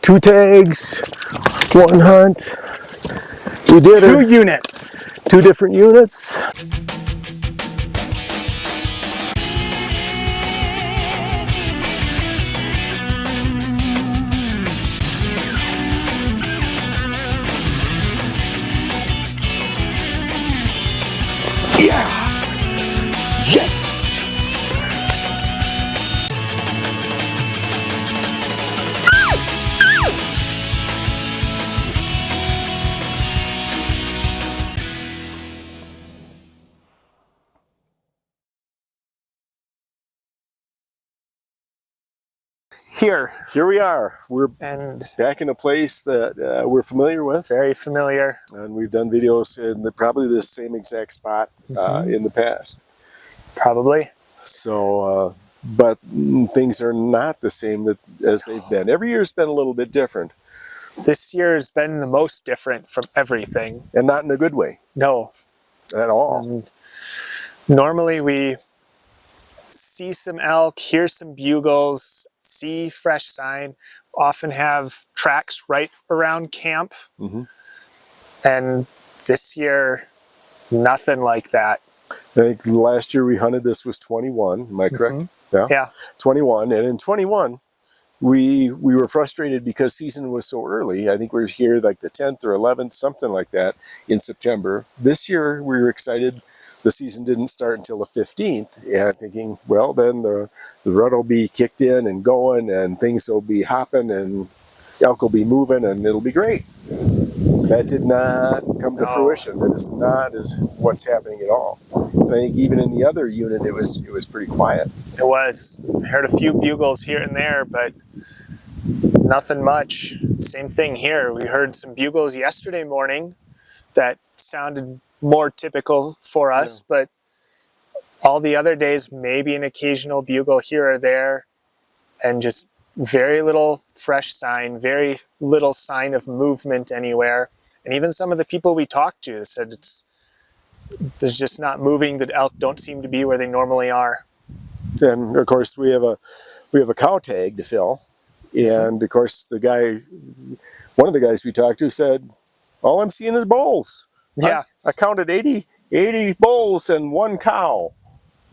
2 tags, 1 hunt. We did 2 units. 2 different units. Yeah! Yes! Here we are. We're back in a place that we're familiar with. Very familiar. And we've done videos in probably the same exact spot in the past. Probably. So, but things are not the same as they've been. Every year's been a little bit different. This year's been the most different from everything. And not in a good way. No. At all. Normally we see some elk, hear some bugles, see fresh sign, often have tracks right around camp. And this year, nothing like that. I think last year we hunted, this was 21, am I correct? Yeah. 21, and in 21, we were frustrated because season was so early. I think we were here like the 10th or 11th, something like that, in September. This year we were excited. The season didn't start until the 15th, and I'm thinking, well, then the rut will be kicked in and going, and things will be hopping, and elk will be moving, and it'll be great. That did not come to fruition. That is not what's happening at all. I think even in the other unit, it was pretty quiet. It was. I heard a few bugles here and there, but nothing much. Same thing here. We heard some bugles yesterday morning that sounded more typical for us, but all the other days, maybe an occasional bugle here or there, and just very little fresh sign, very little sign of movement anywhere. And even some of the people we talked to said there's just not moving. The elk don't seem to be where they normally are. And of course we have a cow tag to fill, and of course one of the guys we talked to said, all I'm seeing is bulls. Yeah. I counted 80 bulls and 1 cow.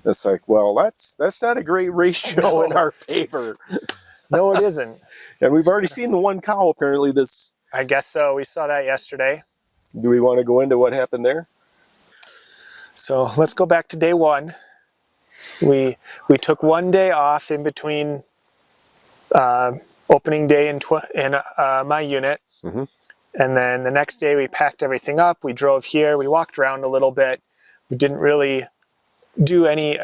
It's like, well, that's not a great ratio in our favor. No, it isn't. And we've already seen the 1 cow apparently that's... I guess so. We saw that yesterday. Do we want to go into what happened there? So let's go back to day 1. We took 1 day off in between opening day in my unit. And then the next day we packed everything up. We drove here. We walked around a little bit. We didn't really do any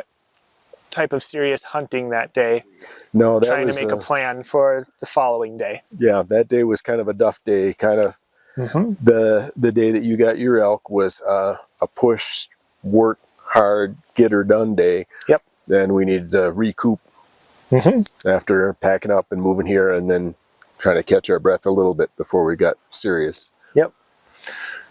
type of serious hunting that day. No, that trying was to make a plan for the following day. Yeah, that day was kind of a duff day. Kind of the day that you got your elk was a push, work hard, get her done day. Yep. Then we needed to recoup after packing up and moving here, and then trying to catch our breath a little bit before we got serious. Yep.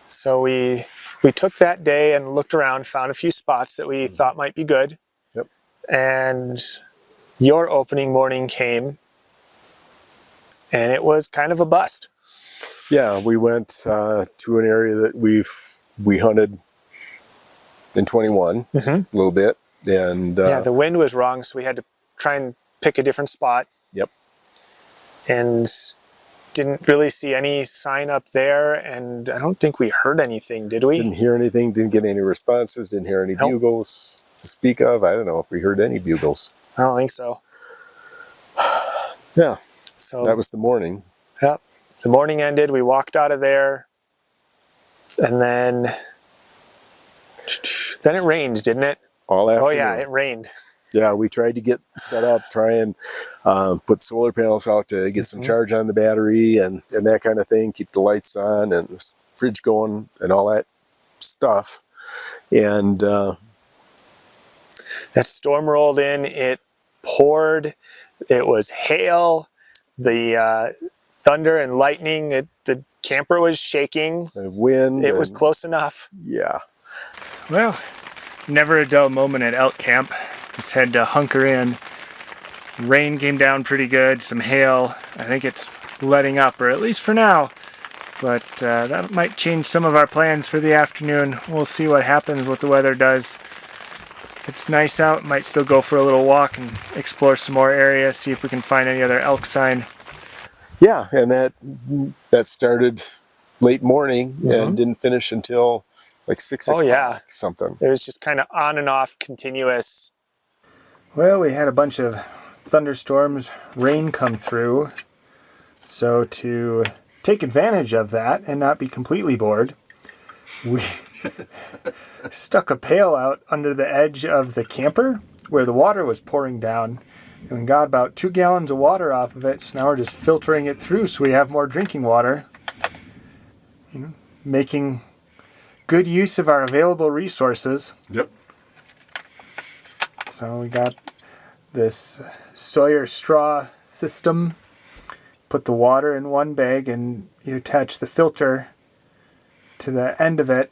So we took that day and looked around, found a few spots that we thought might be good. Yep. And your opening morning came, and it was kind of a bust. Yeah, we went to an area that we hunted in 21 a little bit, and yeah, the wind was wrong, so we had to try and pick a different spot. Yep. And didn't really see any sign up there, and I don't think we heard anything, did we? Didn't hear anything, didn't get any responses, didn't hear any bugles to speak of. I don't know if we heard any bugles. I don't think so. Yeah, so that was the morning. Yep. The morning ended, we walked out of there, and then it rained, didn't it? All afternoon. Oh yeah, it rained. Yeah, we tried to get set up, try and put solar panels out to get some charge on the battery and that kind of thing, keep the lights on and the fridge going and all that stuff. And that storm rolled in, it poured, it was hail, the thunder and lightning, the camper was shaking. The wind. It was close enough. Yeah. Well, never a dull moment at elk camp. Just had to hunker in. Rain came down pretty good, some hail. I think it's letting up, or at least for now. But that might change some of our plans for the afternoon. We'll see what happens, what the weather does. If it's nice out, might still go for a little walk and explore some more areas, see if we can find any other elk sign. Yeah, and that started late morning and didn't finish until like 6 o'clock. Oh, yeah. Something. It was just kind of on and off, continuous. Well, we had a bunch of thunderstorms, rain come through. So to take advantage of that and not be completely bored, we stuck a pail out under the edge of the camper where the water was pouring down. And we got about 2 gallons of water off of it, so now we're just filtering it through so we have more drinking water. Making good use of our available resources. Yep. So we got this Sawyer straw system. Put the water in one bag and you attach the filter to the end of it,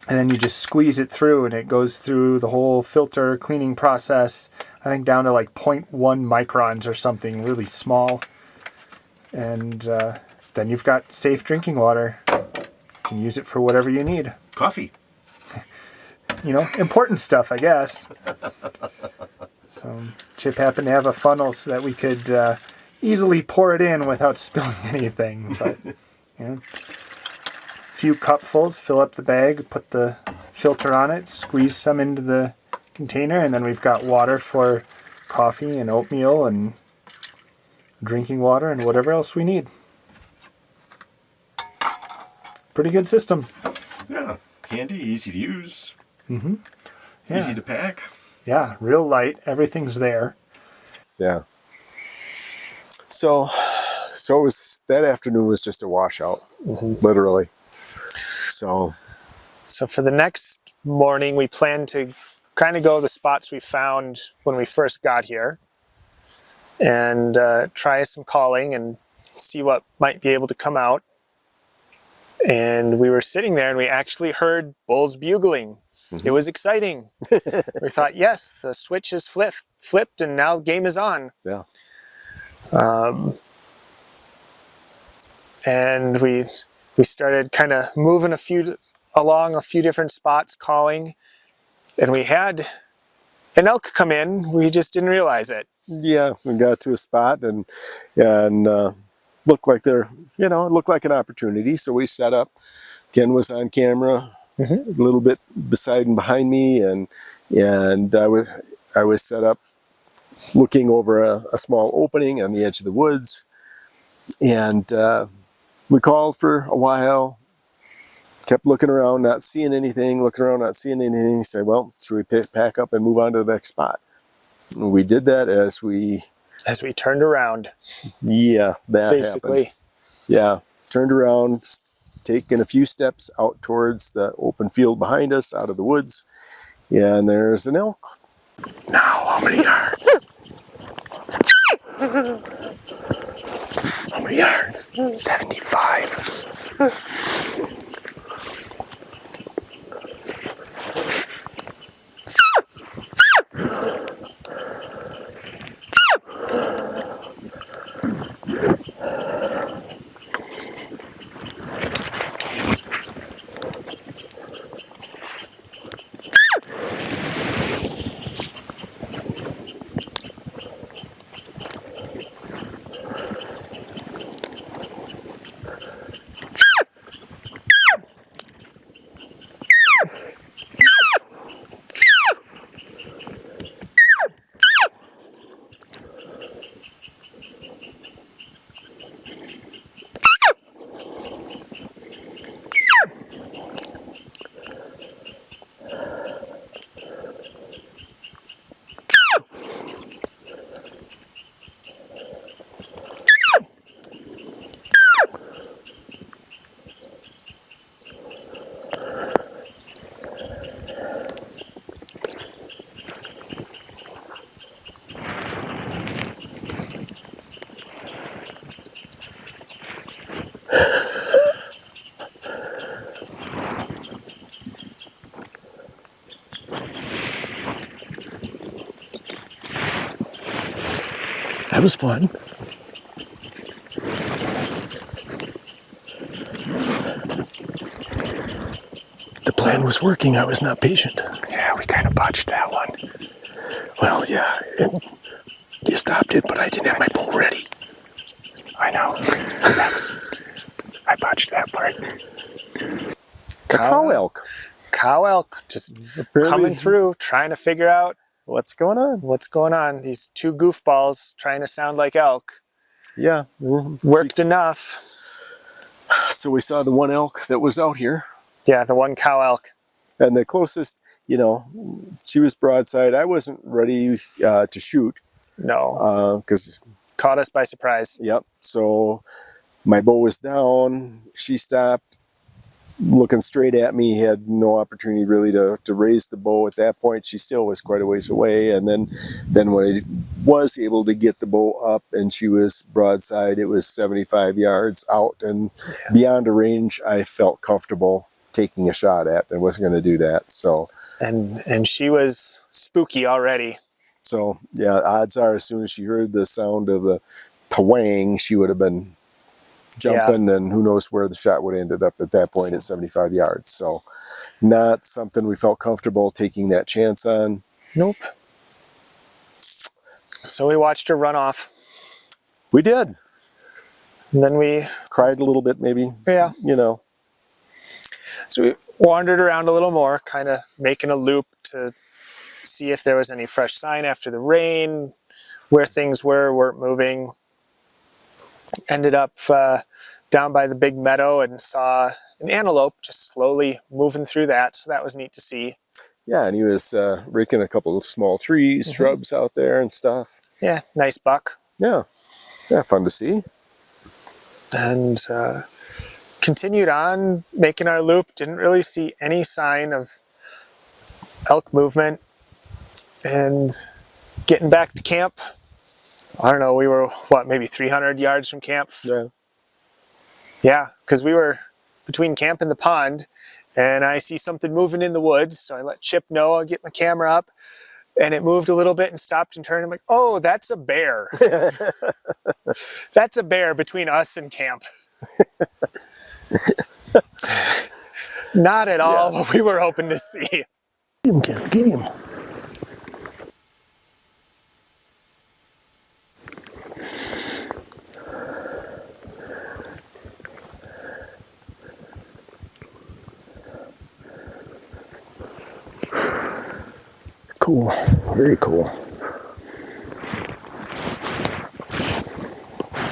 and then you just squeeze it through and it goes through the whole filter cleaning process, I think down to like 0.1 microns or something really small. And then you've got safe drinking water. You can use it for whatever you need. Coffee. Important stuff, I guess. So Chip happened to have a funnel so that we could easily pour it in without spilling anything. But a few cupfuls, fill up the bag, put the filter on it, squeeze some into the container, and then we've got water for coffee and oatmeal and drinking water and whatever else we need. Pretty good system. Yeah. Handy, easy to use. Yeah. Easy to pack. Yeah, real light. Everything's there. Yeah. So it was, that afternoon was just a washout, literally. So For the next morning, we plan to kind of go the spots we found when we first got here and try some calling and see what might be able to come out. And we were sitting there and we actually heard bulls bugling. It was exciting. We thought, yes, the switch is flipped and now the game is on. yeah. And we started kind of moving along a few different spots calling, and we had an elk come in. We just didn't realize it. Yeah, we got to a spot and looked like it looked like an opportunity. So we set up. Ken was on camera a little bit beside and behind me, and I was set up looking over a small opening on the edge of the woods, and we called for a while. Kept looking around, not seeing anything. Looking around, not seeing anything. Say, well, should we pack up and move on to the next spot? And we did that as we turned around. Yeah, that basically happened. Yeah, turned around, taken a few steps out towards the open field behind us, out of the woods, and there's an elk. Now, how many yards? How many yards? 75. That was fun. plan was working. I was not patient. Yeah, we kind of botched that one. Well, yeah, and you stopped it, but I didn't have my bow ready. I know. I botched that part. A cow elk. Cow elk just Apparently- coming through, trying to figure out What's going on? what's going on. These two goofballs trying to sound like elk. Yeah. Worked enough. So we saw the one elk that was out here. Yeah, the one cow elk. And the closest, she was broadside. I wasn't ready to shoot No, because, caught us by surprise. yep. So my bow was down. She stopped looking straight at me. Had no opportunity really to raise the bow at that point. She still was quite a ways away. And then when I was able to get the bow up and she was broadside, it was 75 yards out and beyond a range I felt comfortable taking a shot at. I wasn't going to do that. So And she was spooky already. So yeah, odds are as soon as she heard the sound of the twang, she would have been jumping, and who knows where the shot would have ended up at that point at 75 yards. So not something we felt comfortable taking that chance on. Nope. So we watched her run off. We did. And then we, Cried a little bit maybe. yeah. You know. So we wandered around a little more, kind of making a loop to see if there was any fresh sign after the rain, where things weren't moving. Ended up down by the big meadow and saw an antelope just slowly moving through that. So that was neat to see. Yeah, and he was raking a couple of small trees, shrubs out there and stuff. Yeah, nice buck. Yeah. Yeah, fun to see. And continued on making our loop. Didn't really see any sign of elk movement. And getting back to camp, I don't know, we were, maybe 300 yards from camp? Yeah. Yeah, because we were between camp and the pond, and I see something moving in the woods, so I let Chip know, I'll get my camera up, and it moved a little bit and stopped and turned. I'm like, oh, that's a bear. That's a bear between us and camp. Not at all what we were hoping to see. Get him, Ken, get him. Cool, very cool.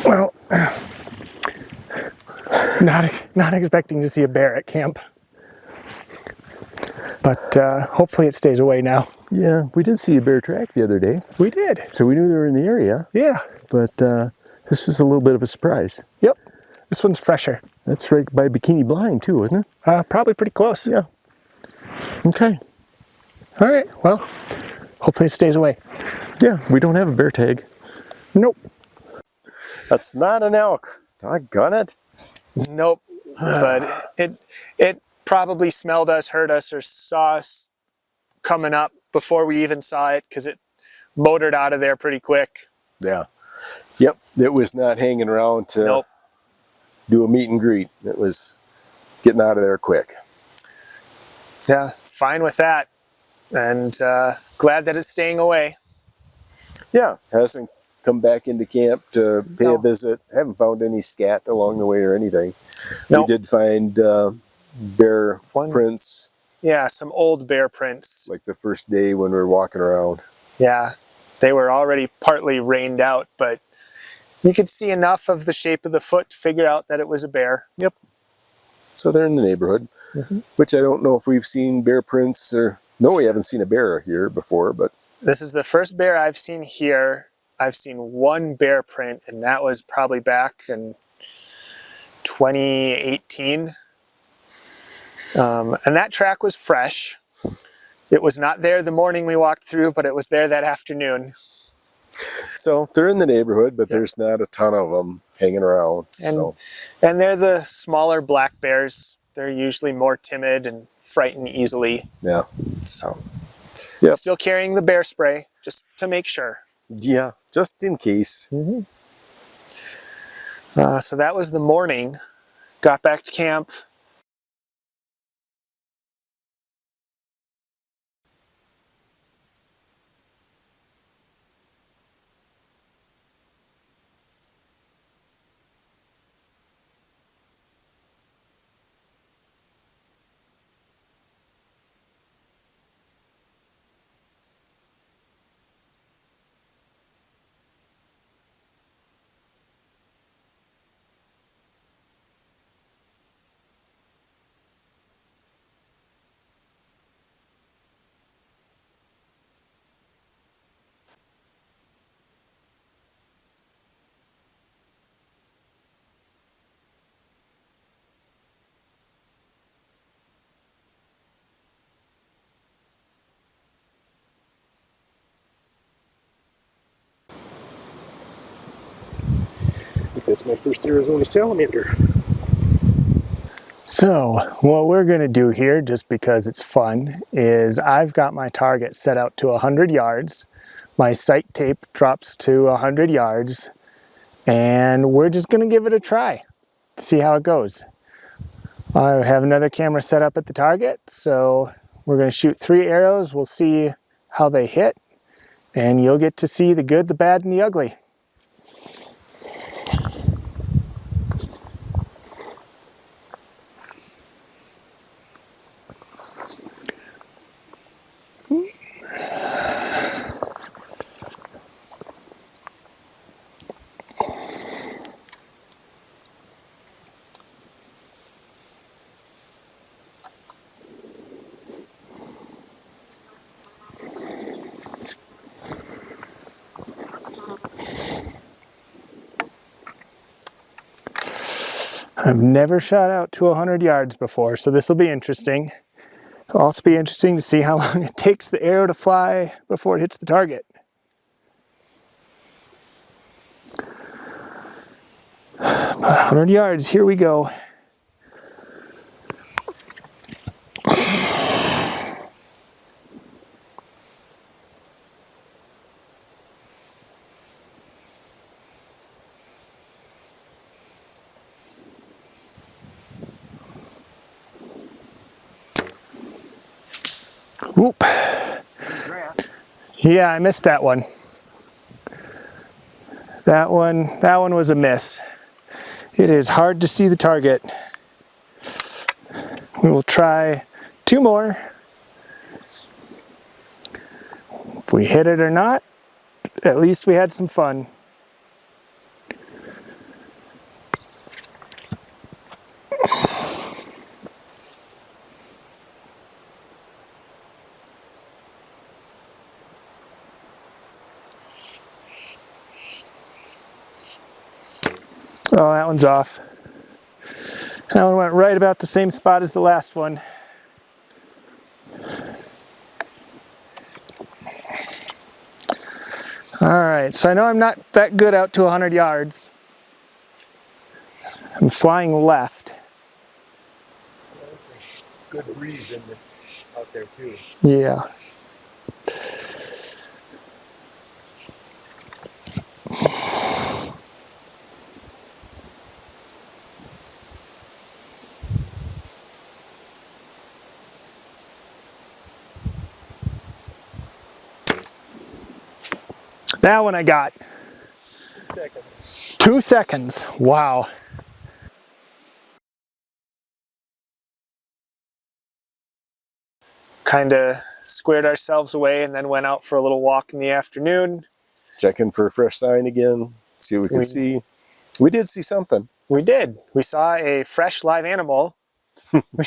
Well, not expecting to see a bear at camp. But hopefully it stays away now. Yeah, we did see a bear track the other day, We did. so we knew they were in the area, Yeah. but this was a little bit of a surprise. Yep. This one's fresher. That's right by Bikini Blind too, isn't it? Probably pretty close. Yeah. Okay. All right. Well, hopefully it stays away. Yeah, we don't have a bear tag. Nope. That's not an elk. Doggone it. Nope. But it probably smelled us, heard us, or saw us coming up before we even saw it, because it motored out of there pretty quick. Yeah. Yep. It was not hanging around to Nope. do a meet and greet. It was getting out of there quick. Yeah, fine with that. And glad that it's staying away. Yeah. Hasn't come back into camp to pay a No. visit. Haven't found any scat along the way or anything. Nope. We did find bear One- prints Yeah, some old bear prints. like the first day when we were walking around. Yeah, they were already partly rained out, but you could see enough of the shape of the foot to figure out that it was a bear. Yep. So they're in the neighborhood, which I don't know if we've seen bear prints or... No, we haven't seen a bear here before, but... This is the first bear I've seen here. I've seen one bear print, and that was probably back in 2018. And that track was fresh. It was not there the morning we walked through, but it was there that afternoon. So they're in the neighborhood, but there's not a ton of them hanging around. And they're the smaller black bears. They're usually more timid and frighten easily. Yeah. So Yep. still carrying the bear spray just to make sure. Yeah, just in case. So that was the morning. Got back to camp. That's my first Arizona salamander. So what we're going to do here, just because it's fun, is I've got my target set out to 100 yards. My sight tape drops to 100 yards, and we're just going to give it a try, see how it goes. I have another camera set up at the target, so we're going to shoot 3 arrows. We'll see how they hit, and you'll get to see the good, the bad, and the ugly. I've never shot out to 100 yards before, so this will be interesting. It'll also be interesting to see how long it takes the arrow to fly before it hits the target. About 100 yards, here we go. Whoop. Yeah, I missed that one. That one was a miss. It is hard to see the target. We will try 2 more. If we hit it or not, at least we had some fun. Oh, that one's off. That one went right about the same spot as the last one. All right, so I know I'm not that good out to 100 yards. I'm flying left. Good breeze out there too. Yeah. That one I got. 2 seconds. 2 seconds. Wow. Kind of squared ourselves away and then went out for a little walk in the afternoon. Checking for a fresh sign again. See what we can see. We did see something. We did. We saw a fresh live animal. We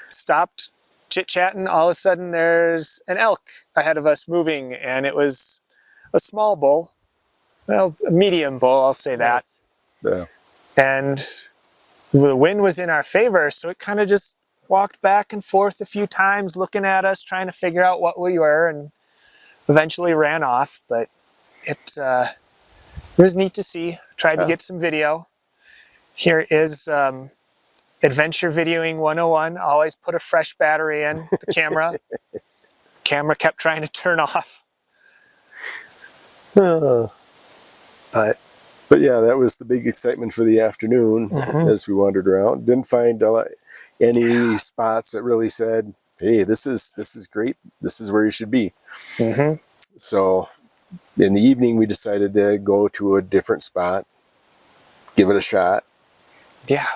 stopped chit-chatting. All of a sudden there's an elk ahead of us moving, and it was a small bull. Well, a medium bull, I'll say that. Yeah. And the wind was in our favor, so it kind of just walked back and forth a few times looking at us, trying to figure out what we were, and eventually ran off. But it was neat to see. Tried to get some video. Here is Adventure Videoing 101. Always put a fresh battery in the camera. Camera kept trying to turn off. But yeah, that was the big excitement for the afternoon as we wandered around. Didn't find any spots that really said, "Hey, this is great. This is where you should be." So in the evening, we decided to go to a different spot, give it a shot. Yeah,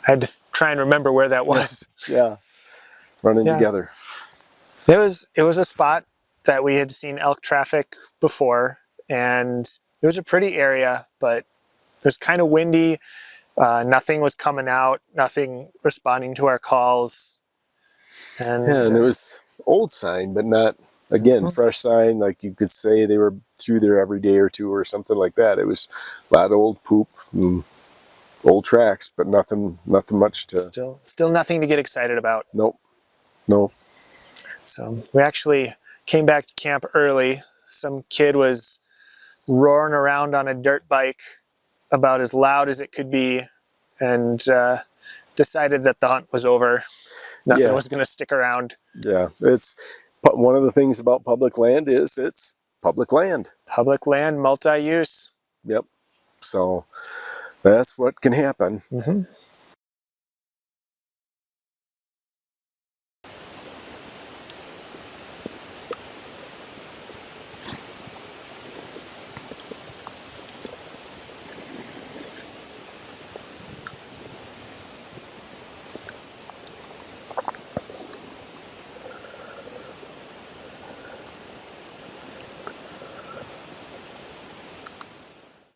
I had to try and remember where that was. Yeah, running together. It was a spot that we had seen elk traffic before, and it was a pretty area, but it was kind of windy. Nothing was coming out, nothing responding to our calls. And, and it was old sign, but not, again, fresh sign. Like you could say they were through there every day or two or something like that. It was a lot of old poop, and old tracks, but nothing much to... Still nothing to get excited about. Nope. No. So we actually came back to camp early. Some kid was roaring around on a dirt bike about as loud as it could be, and decided that the hunt was over. Nothing Yeah. was going to stick around. Yeah, but one of the things about public land is it's public land. Public land, multi-use. Yep. So that's what can happen.